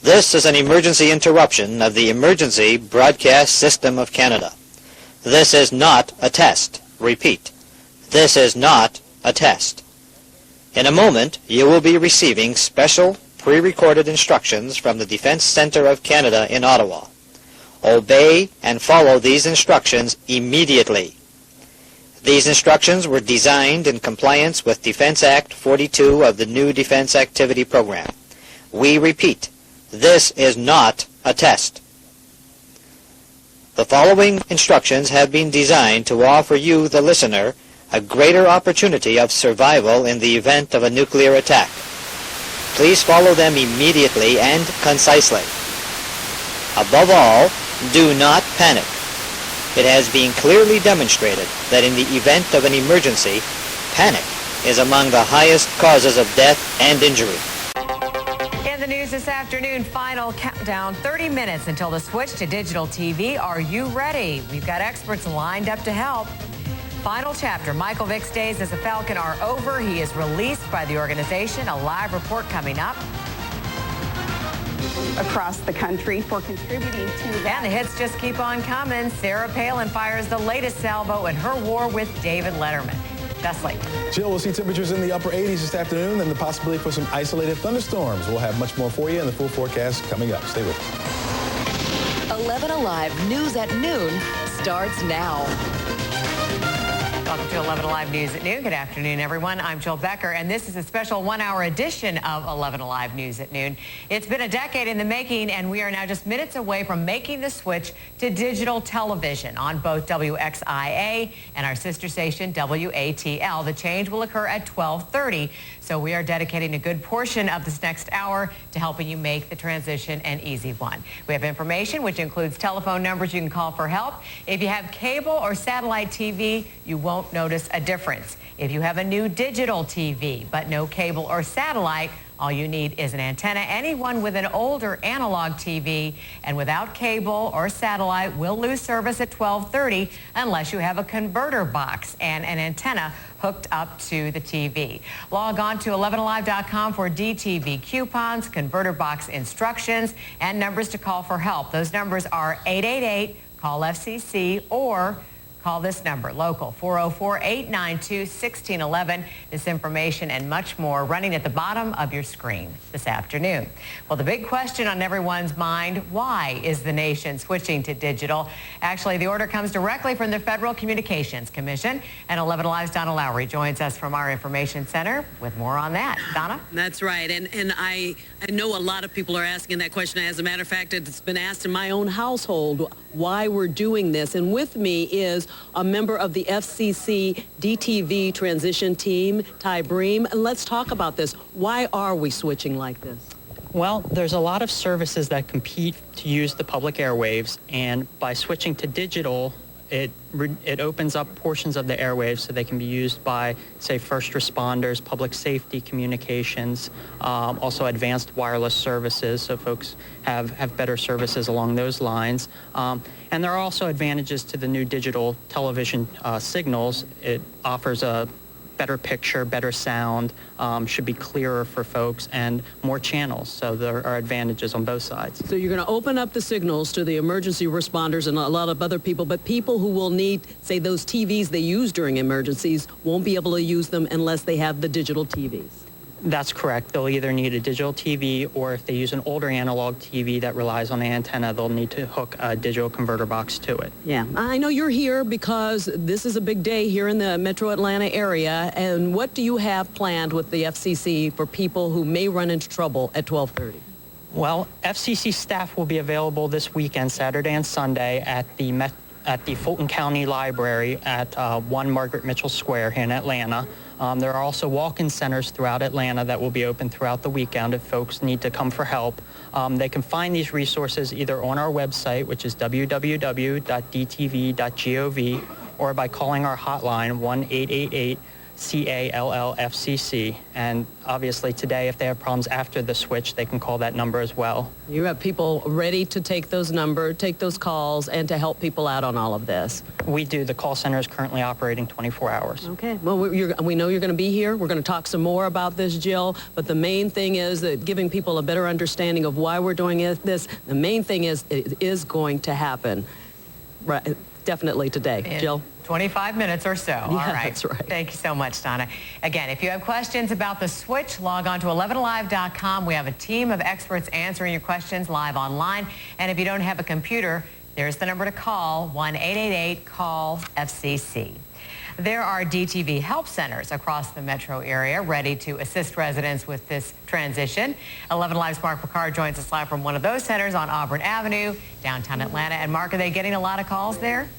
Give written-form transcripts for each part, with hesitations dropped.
This is an emergency interruption of the Emergency Broadcast System of Canada. This is not a test. Repeat, this is not a test. In a moment, you will be receiving special pre-recorded instructions from the Defense Center of Canada in Ottawa. Obey and follow these instructions immediately. These instructions were designed in compliance with Defense Act 42 of the new Defense Activity Program. We repeat, this is not a test. The following instructions have been designed to offer you, the listener, a greater opportunity of survival in the event of a nuclear attack. Please follow them immediately and concisely. Above all, do not panic. It has been clearly demonstrated that in the event of an emergency, panic is among the highest causes of death and injury. In the news this afternoon, final countdown, 30 minutes until the switch to digital TV. Are you ready? We've got experts lined up to help. Final chapter, Michael Vick's days as a Falcon are over. He is released by the organization. A live report coming up. Across the country for contributing to that. And the hits just keep on coming. Sarah Palin fires the latest salvo in her war with David Letterman. Leslie. Jill, we'll see temperatures in the upper 80s this afternoon and the possibility for some isolated thunderstorms. We'll have much more for you in the full forecast coming up. Stay with us. 11Alive News at Noon starts now. Welcome to 11Alive News at Noon. Good afternoon, everyone. I'm Jill Becker, and this is a special one-hour edition of 11Alive News at Noon. It's been a decade in the making, and we are now just minutes away from making the switch to digital television on both WXIA and our sister station, WATL. The change will occur at 12:30, so we are dedicating a good portion of this next hour to helping you make the transition an easy one. We have information which includes telephone numbers you can call for help. If you have cable or satellite TV, you won't notice a difference. If you have a new digital TV but no cable or satellite, all you need is an antenna. Anyone with an older analog TV and without cable or satellite will lose service at 12:30 unless you have a converter box and an antenna hooked up to the TV. Log on to 11alive.com for DTV coupons, converter box instructions, and numbers to call for help. Those numbers are 888-CALL-FCC or call this number, local, 404-892-1611. This information and much more running at the bottom of your screen this afternoon. Well, the big question on everyone's mind, why is the nation switching to digital? Actually, the order comes directly from the Federal Communications Commission, and 11Alive's Donna Lowry joins us from our information center with more on that. Donna? That's right, and I know a lot of people are asking that question. As a matter of fact, it's been asked in my own household why we're doing this, and with me is a member of the FCC DTV transition team, Ty Bream. And let's talk about this. Why are we switching like this? Well, there's a lot of services that compete to use the public airwaves, and by switching to digital, it opens up portions of the airwaves so they can be used by, say, first responders, public safety communications, also advanced wireless services, so folks have better services along those lines. And there are also advantages to the new digital television signals. It offers a better picture, better sound, should be clearer for folks, and more channels. So there are advantages on both sides. So you're going to open up the signals to the emergency responders and a lot of other people, but people who will need, say, those TVs they use during emergencies won't be able to use them unless they have the digital TVs. That's correct. They'll either need a digital TV, or if they use an older analog TV that relies on an antenna, they'll need to hook a digital converter box to it. Yeah, I know you're here because this is a big day here in the Metro Atlanta area. And what do you have planned with the FCC for people who may run into trouble at 12:30? Well, FCC staff will be available this weekend, Saturday and Sunday, at the Fulton County Library at 1 Margaret Mitchell Square here in Atlanta. There are also walk-in centers throughout Atlanta that will be open throughout the weekend if folks need to come for help. They can find these resources either on our website, which is www.dtv.gov, or by calling our hotline, CALLFCC. And obviously today, if they have problems after the switch, they can call that number as well. You have people ready to take those calls, and to help people out on all of this. We do. The call center is currently operating 24 hours. Okay. Well, we know you're going to be here. We're going to talk some more about this, Jill. But the main thing is that giving people a better understanding of why we're doing this. The main thing is it is going to happen. Right. Definitely today. Jill? 25 minutes or so. Yeah, all right. That's right. Thank you so much, Donna. Again, if you have questions about the switch, log on to 11alive.com. We have a team of experts answering your questions live online. And if you don't have a computer, there's the number to call, 1-888-CALL-FCC. There are DTV help centers across the metro area ready to assist residents with this transition. 11 Alive's Mark Picard joins us live from one of those centers on Auburn Avenue, downtown Atlanta. And Mark, are they getting a lot of calls there?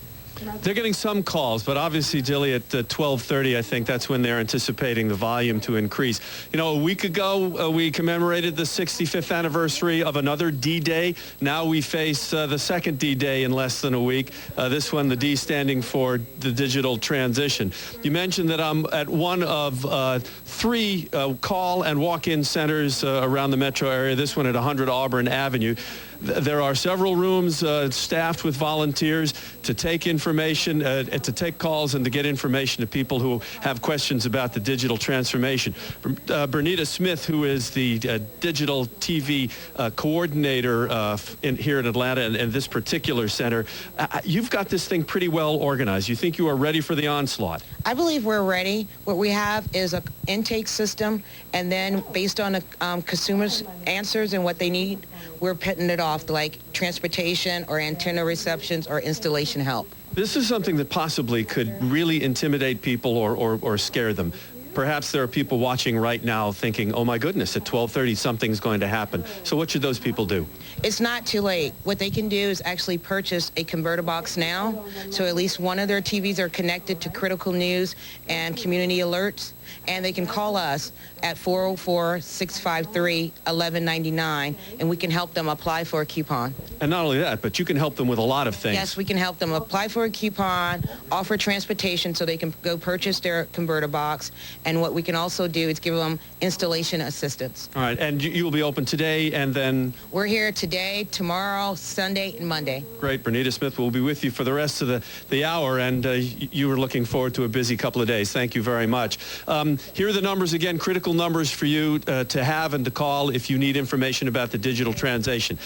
They're getting some calls, but obviously, Jilly, at 12:30, I think that's when they're anticipating the volume to increase. You know, a week ago, we commemorated the 65th anniversary of another D-Day. Now we face the second D-Day in less than a week. This one, the D standing for the digital transition. You mentioned that I'm at one of 3 call and walk-in centers around the metro area, this one at 100 Auburn Avenue. There are several rooms staffed with volunteers to take information, to take calls and to get information to people who have questions about the digital transformation. Bernita Smith, who is the digital TV coordinator here in Atlanta and this particular center, you've got this thing pretty well organized. You think you are ready for the onslaught? I believe we're ready. What we have is an intake system, and then based on the consumers' answers and what they need, we're pitting it off like transportation or antenna receptions or installation help. This is something that possibly could really intimidate people or scare them. Perhaps there are people watching right now thinking, oh my goodness, at 12:30 something's going to happen. So what should those people do? It's not too late. What they can do is actually purchase a converter box now, so at least one of their TVs are connected to critical news and community alerts, and they can call us at 404-653-1199, and we can help them apply for a coupon. And not only that, but you can help them with a lot of things. Yes, we can help them apply for a coupon, offer transportation so they can go purchase their converter box, and what we can also do is give them installation assistance. All right, and you will be open today and then? We're here today, tomorrow, Sunday, and Monday. Great. Bernita Smith will be with you for the rest of the hour, and you were looking forward to a busy couple of days. Thank you very much. Here are the numbers again, critical numbers for you to have and to call if you need information about the digital transition.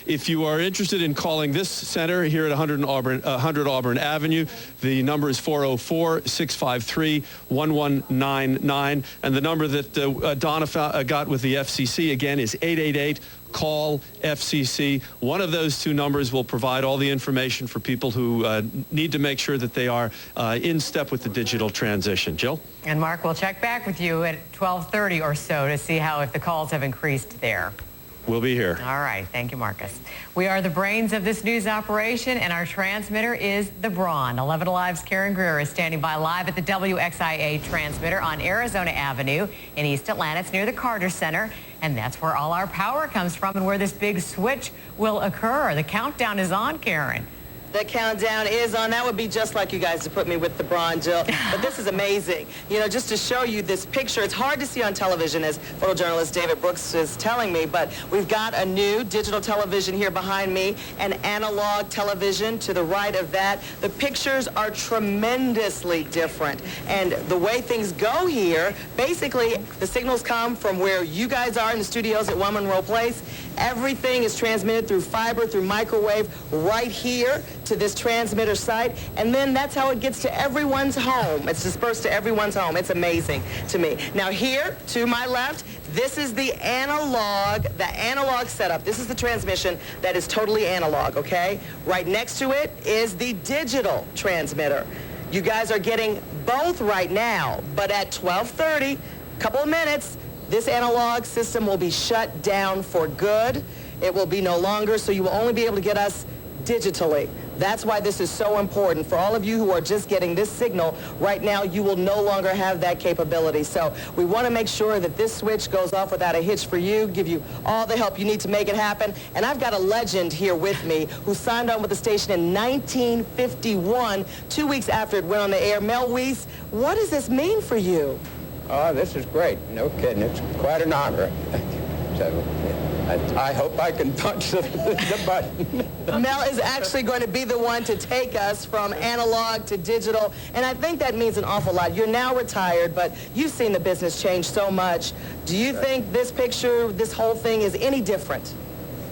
If you are interested in calling this center here at 100 Auburn Avenue, the number is 404-653-1199, and the number that Donna got with the FCC again is 888-CALL-FCC. One of those 2 numbers will provide all the information for people who need to make sure that they are in step with the digital transition. Jill? And Mark, we'll check back with you at 12:30 or so to see if the calls have increased there. We'll be here. All right. Thank you, Marcus. We are the brains of this news operation, and our transmitter is the Brawn. 11 Alive's Karen Greer is standing by live at the WXIA transmitter on Arizona Avenue in East Atlanta. It's near the Carter Center, and that's where all our power comes from and where this big switch will occur. The countdown is on, Karen. The countdown is on. That would be just like you guys to put me with the Brawn, Jill. But this is amazing. You know, just to show you this picture, it's hard to see on television, as photojournalist David Brooks is telling me, but we've got a new digital television here behind me, an analog television to the right of that. The pictures are tremendously different. And the way things go here, basically, the signals come from where you guys are in the studios at 1 Monroe Place. Everything is transmitted through fiber, through microwave, right here to this transmitter site, and then that's how it gets to everyone's home. It's dispersed to everyone's home. It's amazing to me. Now here, to my left, this is the analog setup. This is the transmission that is totally analog, okay? Right next to it is the digital transmitter. You guys are getting both right now, but at 12:30, a couple of minutes, this analog system will be shut down for good. It will be no longer, so you will only be able to get us digitally. That's why this is so important. For all of you who are just getting this signal right now, you will no longer have that capability. So we want to make sure that this switch goes off without a hitch for you, give you all the help you need to make it happen. And I've got a legend here with me who signed on with the station in 1951, 2 weeks after it went on the air. Mel Weiss, what does this mean for you? Oh, this is great. No kidding. It's quite an honor. So, I hope I can punch the button. Mel is actually going to be the one to take us from analog to digital, and I think that means an awful lot. You're now retired, but you've seen the business change so much. Do you think this picture, this whole thing is any different?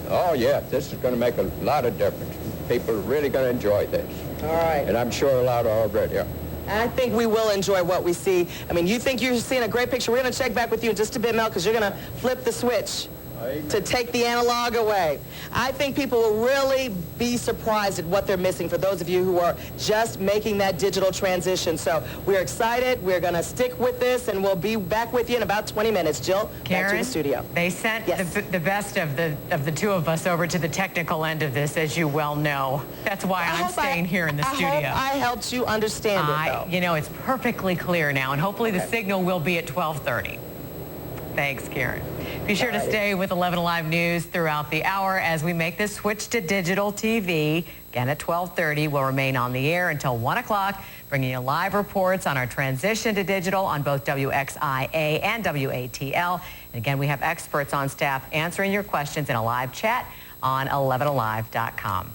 Oh, yeah. This is going to make a lot of difference. People are really going to enjoy this. All right. And I'm sure a lot are already. I think we will enjoy what we see. I mean, you think you're seeing a great picture. We're going to check back with you in just a bit, Mel, because you're going to flip the switch to take the analog away. I think people will really be surprised at what they're missing for those of you who are just making that digital transition. So we're excited. We're going to stick with this, and we'll be back with you in about 20 minutes. Jill, Karen, back to the studio. They sent the best of the two of us over to the technical end of this, as you well know. That's why I'm staying here in the studio. I hope I helped you understand it, though. You know, it's perfectly clear now, and hopefully the signal will be at 12:30. Thanks, Karen. Be sure to stay with 11 Alive News throughout the hour as we make this switch to digital TV. Again, at 12:30, we'll remain on the air until 1 o'clock, bringing you live reports on our transition to digital on both WXIA and WATL. And again, we have experts on staff answering your questions in a live chat on 11alive.com.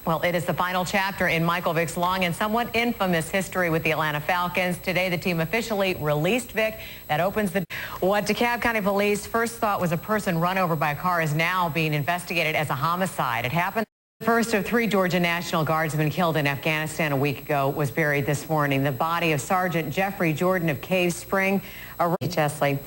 Well, it is the final chapter in Michael Vick's long and somewhat infamous history with the Atlanta Falcons. Today, the team officially released Vick. That opens the... What DeKalb County Police first thought was a person run over by a car is now being investigated as a homicide. It happened... The first of 3 Georgia National Guardsmen killed in Afghanistan a week ago was buried this morning. The body of Sergeant Jeffrey Jordan of Cave Spring. Chesley.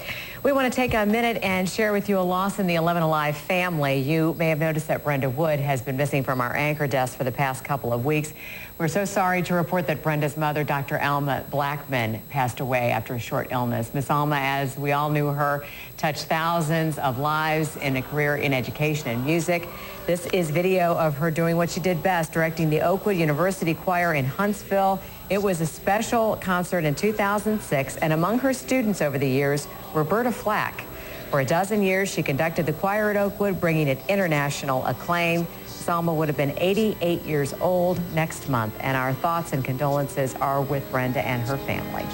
We want to take a minute and share with you a loss in the 11 Alive family. You may have noticed that Brenda Wood has been missing from our anchor desk for the past couple of weeks. We're so sorry to report that Brenda's mother, Dr. Alma Blackman, passed away after a short illness. Miss Alma, as we all knew her, touched thousands of lives in a career in education and music. This is video of her doing what she did best, directing the Oakwood University Choir in Huntsville. It was a special concert in 2006, and among her students over the years, Roberta Flack. For a dozen years, she conducted the choir at Oakwood, bringing it international acclaim. Salma would have been 88 years old next month, and our thoughts and condolences are with Brenda and her family.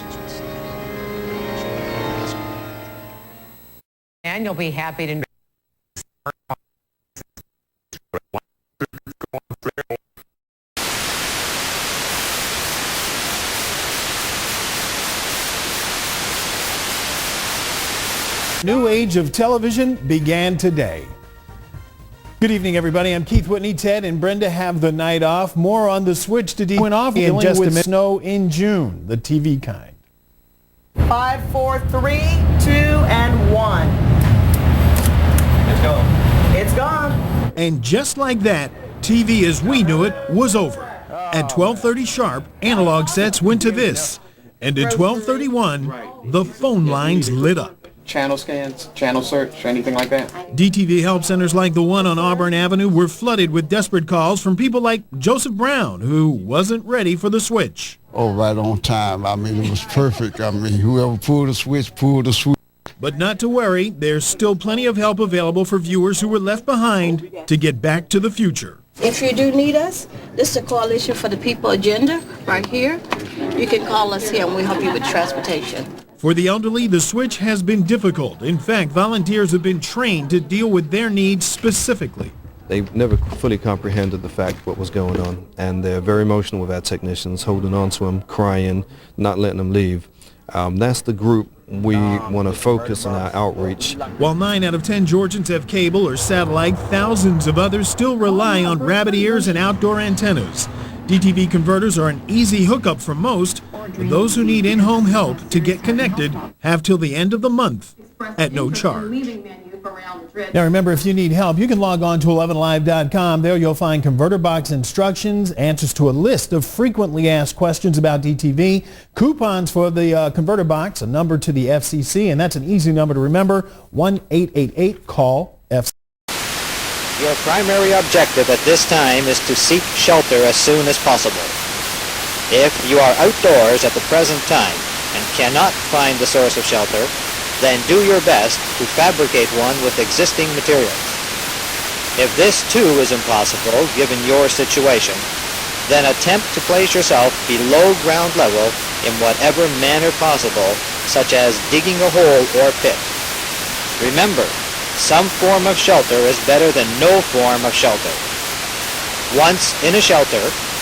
And you'll be happy to know. New age of television began today. Good evening, everybody. I'm Keith Whitney. Ted and Brenda have the night off. More on the switch to D. Went off in just with snow in June, the TV kind. 5, 4, 3, 2, and 1. It's gone. It's gone. And just like that, TV as we knew it was over. At 12:30 sharp, analog sets went to this. And at 12:31, the phone lines lit up. Channel scans, channel search, anything like that. DTV help centers like the one on Auburn Avenue were flooded with desperate calls from people like Joseph Brown, who wasn't ready for the switch. Oh, right on time. I mean, it was perfect. I mean, whoever pulled the switch, pulled the switch. But not to worry, there's still plenty of help available for viewers who were left behind to get back to the future. If you do need us, this is the Coalition for the People agenda right here. You can call us here and we'll help you with transportation. For the elderly, the switch has been difficult. In fact, volunteers have been trained to deal with their needs specifically. They never fully comprehended the fact what was going on, and they're very emotional with our technicians, holding on to them, crying, not letting them leave. That's the group we want to focus on our outreach. While 9 out of 10 Georgians have cable or satellite, thousands of others still rely on rabbit ears and outdoor antennas. DTV converters are an easy hookup for most, but those who need in-home help to get connected have till the end of the month at no charge. Now remember, if you need help, you can log on to 11alive.com. There you'll find converter box instructions, answers to a list of frequently asked questions about DTV, coupons for the converter box, a number to the FCC, and that's an easy number to remember, 1-888-CALL-FCC. Your primary objective at this time is to seek shelter as soon as possible. If you are outdoors at the present time and cannot find the source of shelter, then do your best to fabricate one with existing materials. If this too is impossible, given your situation, then attempt to place yourself below ground level in whatever manner possible, such as digging a hole or pit. Remember, some form of shelter is better than no form of shelter. Once in a shelter,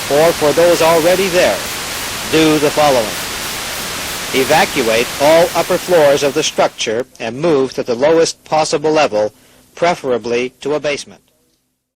or for those already there, do the following. Evacuate all upper floors of the structure and move to the lowest possible level, preferably to a basement.